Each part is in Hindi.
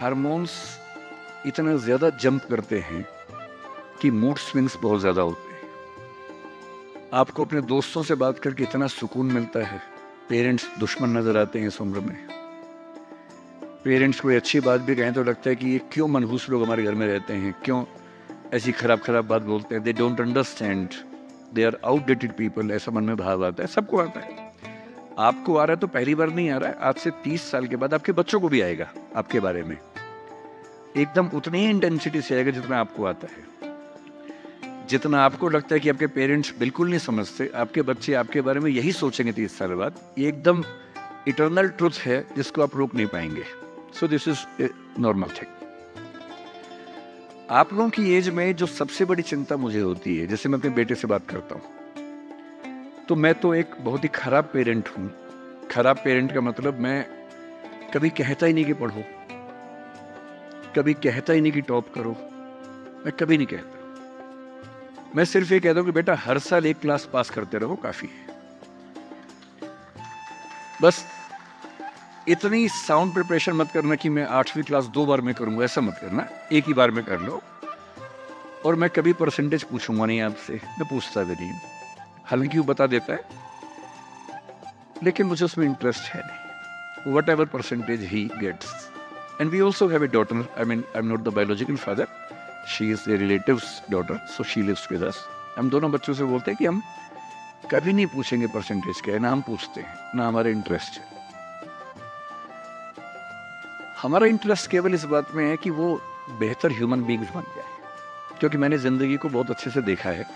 हार्मोन्स इतना ज़्यादा जंप करते हैं कि मूड स्विंग्स बहुत ज़्यादा होते हैं। आपको अपने दोस्तों से बात करके इतना सुकून मिलता है, पेरेंट्स दुश्मन नज़र आते हैं इस उम्र में। पेरेंट्स कोई अच्छी बात भी कहें तो लगता है कि ये क्यों मनहूस लोग हमारे घर में रहते हैं, क्यों ऐसी खराब-खराब बात बोलते हैं। They don't understand, they are outdated people, ऐसा मन में भाव आता है। सबको आता है। आपको आ रहा है तो पहली बार नहीं आ रहा है, आज से 30 साल के बाद आपके बच्चों को भी आएगा आपके बारे में। एकदम उतनी ही इंटेंसिटी से आएगा जितना आपको आता है। जितना आपको लगता है कि आपके पेरेंट्स बिल्कुल नहीं समझते, आपके बच्चे आपके बारे में यही सोचेंगे 30 साल बाद। ये एकदम इटर्नल ट्रुथ है जिसको आप रोक नहीं पाएंगे। So this is a normal thing. आप लोगों की एज में जो सबसे बड़ी चिंता मुझे होती है, जैसे मैं अपने बेटे से बात करता हूँ, तो मैं तो एक बहुत ही खराब पेरेंट हूँ। खराब पेरेंट का मतलब मैं कभी कहता ही नहीं कि पढ़ो, कभी कहता ही नहीं कि टॉप करो, मैं कभी नहीं कहता। मैं सिर्फ ये कहता हूँ कि बेटा हर साल एक क्लास पास करते रहो, काफी है। बस इतनी साउंड प्रिपरेशन मत करना कि मैं 8वीं क्लास 2 बार में करूंगा, ऐसा मत करना, एक ही बार में कर लो। और मैं कभी परसेंटेज पूछूंगा नहीं आपसे, मैं पूछता भी नहीं, हालांकि वो बता देता है, लेकिन मुझे उसमें इंटरेस्ट है नहीं। वट एवर परसेंटेज ही gets. And we also have a daughter, I mean I am not the biological father, she is a relative's daughter, so she lives with us. हम दोनों बच्चों से बोलते हैं कि हम कभी नहीं पूछेंगे परसेंटेज क्या है, ना हम पूछते हैं, ना हमारा इंटरेस्ट है। हमारा इंटरेस्ट केवल इस बात में है कि वो बेहतर ह्यूमन बींग्स बन जाए, क्योंकि मैंने जिंदगी को बहुत अच्छे से देखा है।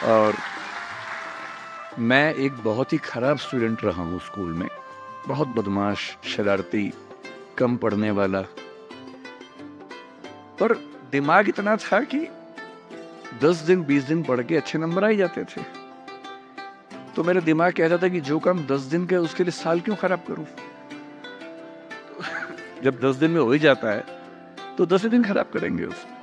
और मैं एक बहुत ही खराब स्टूडेंट रहा हूँ स्कूल में, बहुत बदमाश, शरारती, कम पढ़ने वाला। पर दिमाग इतना था कि 10 दिन 20 दिन पढ़ के अच्छे नंबर आ ही जाते थे। तो मेरा दिमाग कहता था कि जो काम 10 दिन का है उसके लिए साल क्यों खराब करूं। जब 10 दिन में हो ही जाता है तो 10 दिन खराब करेंगे उसमें।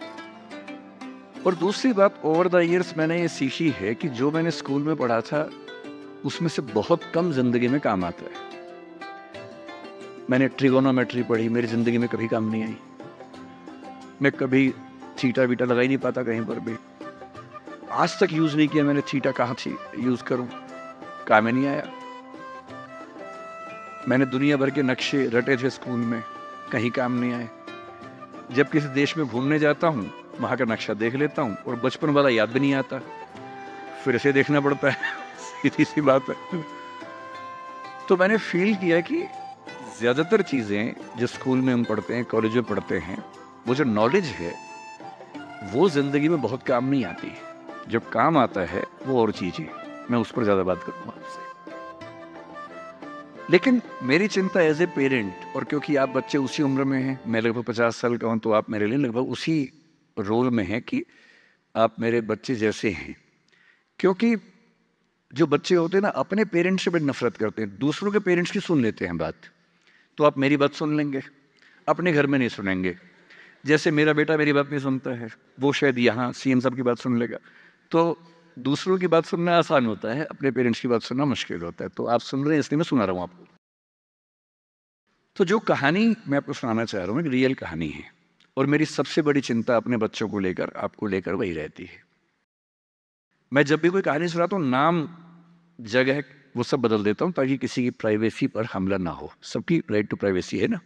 और दूसरी बात, ओवर द इयर्स मैंने ये सीखी है कि जो मैंने स्कूल में पढ़ा था उसमें से बहुत कम जिंदगी में काम आता है। मैंने ट्रिगोनोमेट्री पढ़ी, मेरी जिंदगी में कभी काम नहीं आई। मैं कभी थीटा बीटा लगा ही नहीं पाता कहीं पर भी, आज तक यूज नहीं किया मैंने थीटा, कहाँ थी यूज करूं, काम में नहीं आया। मैंने दुनिया भर के नक्शे रटे थे स्कूल में, कहीं काम नहीं आए। जब किसी देश में घूमने जाता हूँ वहां का नक्शा देख लेता हूँ और बचपन वाला याद भी नहीं आता, फिर से देखना पड़ता है। सीधी सी बात है। तो मैंने फील किया कि ज्यादातर चीजें जो स्कूल में हम पढ़ते हैं, कॉलेज में पढ़ते हैं, वो जो नॉलेज है वो जिंदगी में बहुत काम नहीं आती। जब काम आता है वो और चीज है, मैं उस पर ज्यादा बात करूंगा आपसे। लेकिन मेरी चिंता एज ए पेरेंट, और क्योंकि आप बच्चे उसी उम्र में हैं, मैं लगभग 50 साल का हूं, तो आप मेरे लिए लगभग उसी रोल में हैं कि आप मेरे बच्चे जैसे हैं। क्योंकि जो बच्चे होते हैं ना, अपने पेरेंट्स से बड़ी नफरत करते हैं, दूसरों के पेरेंट्स की सुन लेते हैं बात। तो आप मेरी बात सुन लेंगे, अपने घर में नहीं सुनेंगे। जैसे मेरा बेटा मेरी बात नहीं सुनता है, वो शायद यहाँ सीएम साहब की बात सुन लेगा। तो दूसरों की बात सुनना आसान होता है, अपने पेरेंट्स की बात सुनना मुश्किल होता है। तो आप सुन रहे हैं इसलिए मैं सुना रहा हूँ आपको। तो जो कहानी मैं आपको सुनाना चाह रहा हूँ एक रियल कहानी है, और मेरी सबसे बड़ी चिंता अपने बच्चों को लेकर, आपको लेकर वही रहती है। मैं जब भी कोई कहानी सुनाता हूँ, नाम, जगह, वो सब बदल देता हूँ ताकि किसी की प्राइवेसी पर हमला ना हो। सबकी राइट टू प्राइवेसी है ना।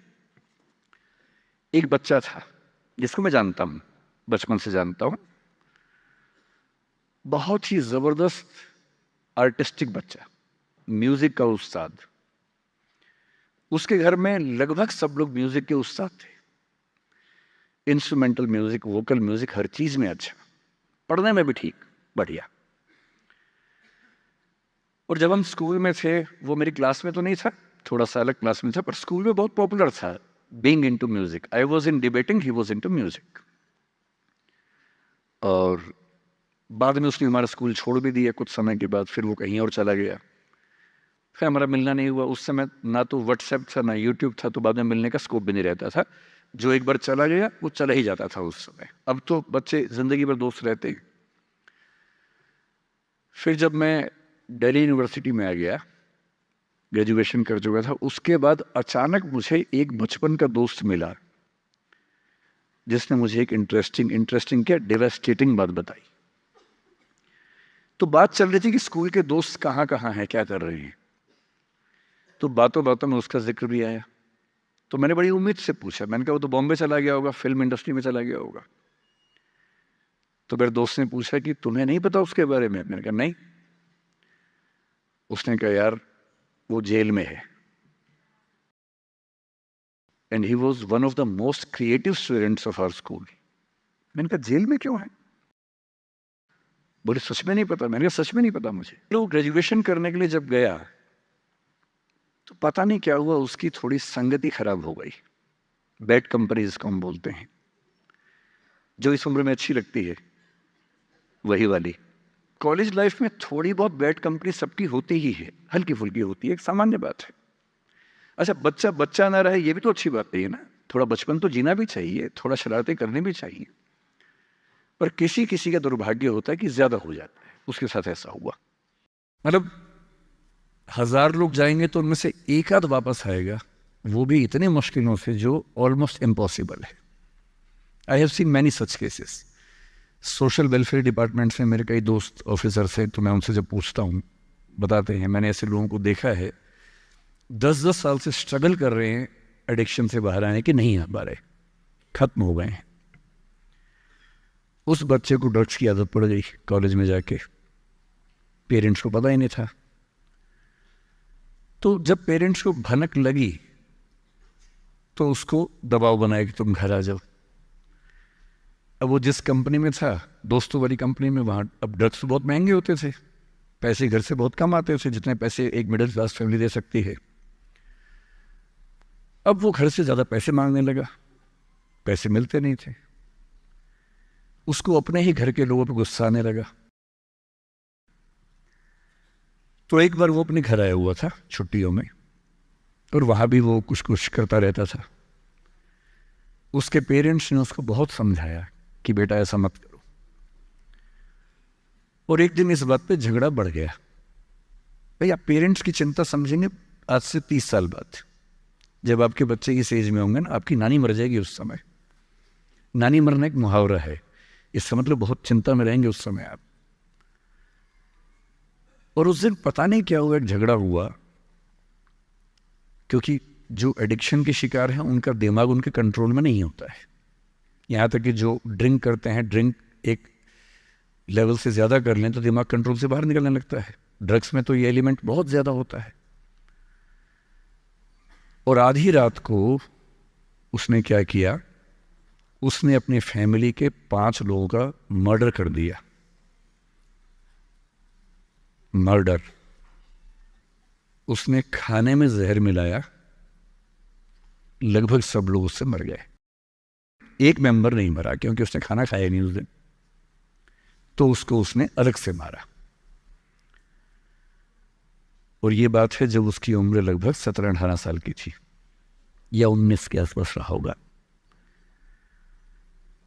एक बच्चा था जिसको मैं जानता हूँ, बचपन से जानता हूँ, बहुत ही जबरदस्त आर्टिस्टिक बच्चा, म्यूजिक का उस्ताद। उसके घर में लगभग सब लोग म्यूजिक के उस्ताद थे, इंस्ट्रूमेंटल म्यूजिक, वोकल म्यूजिक, हर चीज में अच्छा, पढ़ने में भी ठीक, बढ़िया। और जब हम स्कूल में थे, वो मेरी क्लास में तो नहीं था, थोड़ा सा अलग क्लास में था, पर स्कूल में बहुत पॉपुलर था, being into music. I was in debating, he was into music. और बाद में उसने हमारा स्कूल छोड़ भी दिया कुछ समय के बाद, फिर वो कहीं और चला गया, फिर हमारा मिलना नहीं हुआ। उस समय ना तो व्हाट्सएप था ना यूट्यूब था, तो बाद में मिलने का स्कोप भी नहीं रहता था। जो एक बार चला गया वो चला ही जाता था उस समय। अब तो बच्चे जिंदगी भर दोस्त रहते हैं। फिर जब मैं दिल्ली यूनिवर्सिटी में आ गया, ग्रेजुएशन कर चुका था। उसके बाद अचानक मुझे एक बचपन का दोस्त मिला जिसने मुझे एक इंटरेस्टिंग क्या डेवास्टेटिंग बात बताई। तो बात चल रही थी कि स्कूल के दोस्त कहाँ कहाँ हैं, क्या कर रहे हैं। तो बातों बातों में उसका जिक्र भी आया। तो मैंने बड़ी उम्मीद से पूछा, मैंने कहा वो तो बॉम्बे चला गया होगा, फिल्म इंडस्ट्री में चला गया होगा। तो मेरे दोस्त ने पूछा कि तुम्हें नहीं पता उसके बारे में? मैंने कहा नहीं। उसने कहा यार वो जेल में है, and he was one of the most creative students of our school. मैंने कहा जेल में क्यों है? बोले सच में नहीं पता। मैंने कहा सच में नहीं पता मुझे। लोग ग्रेजुएशन करने के लिए जब गया तो पता नहीं क्या हुआ, उसकी थोड़ी संगति खराब हो गई। बैड कंपनी जिसको हम बोलते हैं, जो इस उम्र में अच्छी लगती है, वही वाली। कॉलेज लाइफ में थोड़ी बहुत बैड कंपनी सबकी होती ही है, हल्की फुल्की होती है, एक सामान्य बात है। अच्छा, बच्चा बच्चा ना रहे ये भी तो अच्छी बात नहीं है ना। थोड़ा बचपन तो जीना भी चाहिए, थोड़ा शरारतें करनी भी चाहिए। पर किसी किसी का दुर्भाग्य होता है कि ज्यादा हो जाता है। उसके साथ ऐसा हुआ। मतलब 1000 लोग जाएंगे तो उनमें से एक आध वापस आएगा, वो भी इतने मुश्किलों से जो ऑलमोस्ट इम्पॉसिबल है। I have seen many such cases. Social welfare department से मेरे कई दोस्त ऑफिसर से, तो मैं उनसे जब पूछता हूँ बताते हैं मैंने ऐसे लोगों को देखा है 10-10 साल से स्ट्रगल कर रहे हैं एडिक्शन से बाहर आने के, नहीं आ पा रहे, खत्म हो गए हैं। उस बच्चे को ड्रग्स की आदत पड़ गई कॉलेज में जाके, पेरेंट्स को पता ही नहीं था। तो जब पेरेंट्स को भनक लगी तो उसको दबाव बनाया कि तुम घर आ जाओ। अब वो जिस कंपनी में था, दोस्तों वाली कंपनी में, वहाँ अब ड्रग्स बहुत महंगे होते थे, पैसे घर से बहुत कम आते थे, जितने पैसे एक मिडिल क्लास फैमिली दे सकती है। अब वो घर से ज़्यादा पैसे मांगने लगा, पैसे मिलते नहीं थे। उसको अपने ही घर के लोगों पर गुस्सा आने लगा। तो एक बार वो अपने घर आया हुआ था छुट्टियों में, और वहाँ भी वो कुछ कुछ करता रहता था। उसके पेरेंट्स ने उसको बहुत समझाया कि बेटा ऐसा मत करो, और एक दिन इस बात पे झगड़ा बढ़ गया। भाई आप पेरेंट्स की चिंता समझेंगे आज से 30 साल बाद, जब आपके बच्चे इस एज में होंगे ना, आपकी नानी मर जाएगी उस समय। नानी मरना एक मुहावरा है, इसका मतलब बहुत चिंता में रहेंगे उस समय आप। और उस दिन पता नहीं क्या हुआ, एक झगड़ा हुआ, क्योंकि जो एडिक्शन के शिकार हैं उनका दिमाग उनके कंट्रोल में नहीं होता है। यहाँ तक कि जो ड्रिंक करते हैं, ड्रिंक एक लेवल से ज़्यादा कर लें तो दिमाग कंट्रोल से बाहर निकलने लगता है। ड्रग्स में तो ये एलिमेंट बहुत ज़्यादा होता है। और आधी रात को उसने क्या किया, उसने अपनी फैमिली के 5 लोगों का मर्डर कर दिया। मर्डर। उसने खाने में जहर मिलाया, लगभग सब लोग उससे मर गए। एक मेंबर नहीं मरा क्योंकि उसने खाना खाया नहीं उस दिन, तो उसको उसने अलग से मारा। और ये बात है जब उसकी उम्र लगभग 17-18 साल की थी, या 19 के आसपास रहा होगा।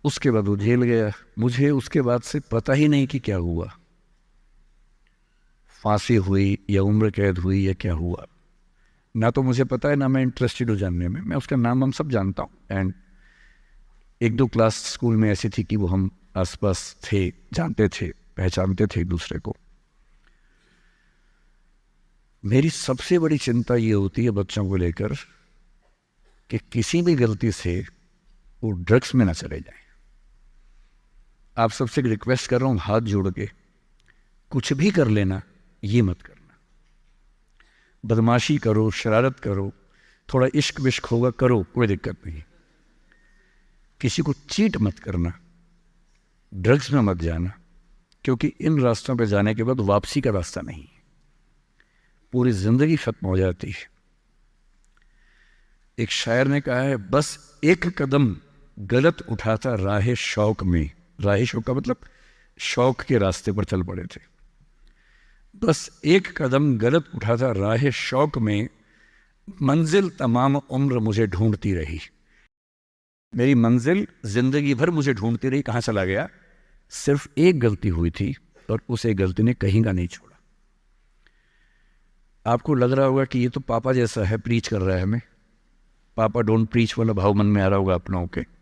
उसके बाद वो जेल गया। मुझे उसके बाद से पता ही नहीं कि क्या हुआ, फांसी हुई या उम्र कैद हुई या क्या हुआ, ना तो मुझे पता है, ना मैं इंटरेस्टेड हूँ जानने में। मैं उसका नाम हम सब जानता हूँ, एंड 1-2 क्लास स्कूल में ऐसी थी कि वो हम आसपास थे, जानते थे, पहचानते थे एक दूसरे को। मेरी सबसे बड़ी चिंता ये होती है बच्चों को लेकर कि किसी भी गलती से वो ड्रग्स में ना चले जाएं। आप सबसे रिक्वेस्ट कर रहा हूँ हाथ जोड़ के, कुछ भी कर लेना, ये मत करना। बदमाशी करो, शरारत करो, थोड़ा इश्क विश्क होगा करो, कोई दिक्कत नहीं। किसी को चीट मत करना, ड्रग्स में मत जाना, क्योंकि इन रास्तों पे जाने के बाद वापसी का रास्ता नहीं है, पूरी जिंदगी खत्म हो जाती है। एक शायर ने कहा है, बस एक कदम गलत उठाता राह शौक में, राह शौक का मतलब शौक के रास्ते पर चल पड़े थे। बस एक कदम गलत उठाता राह शौक में, मंजिल तमाम उम्र मुझे ढूंढती रही। मेरी मंजिल जिंदगी भर मुझे ढूंढती रही, कहाँ चला गया? सिर्फ एक गलती हुई थी और उस एक गलती ने कहीं का नहीं छोड़ा। आपको लग रहा होगा कि ये तो पापा जैसा है, प्रीच कर रहा है हमें, पापा डोंट प्रीच वाला भाव मन में आ रहा होगा आप लोगों के।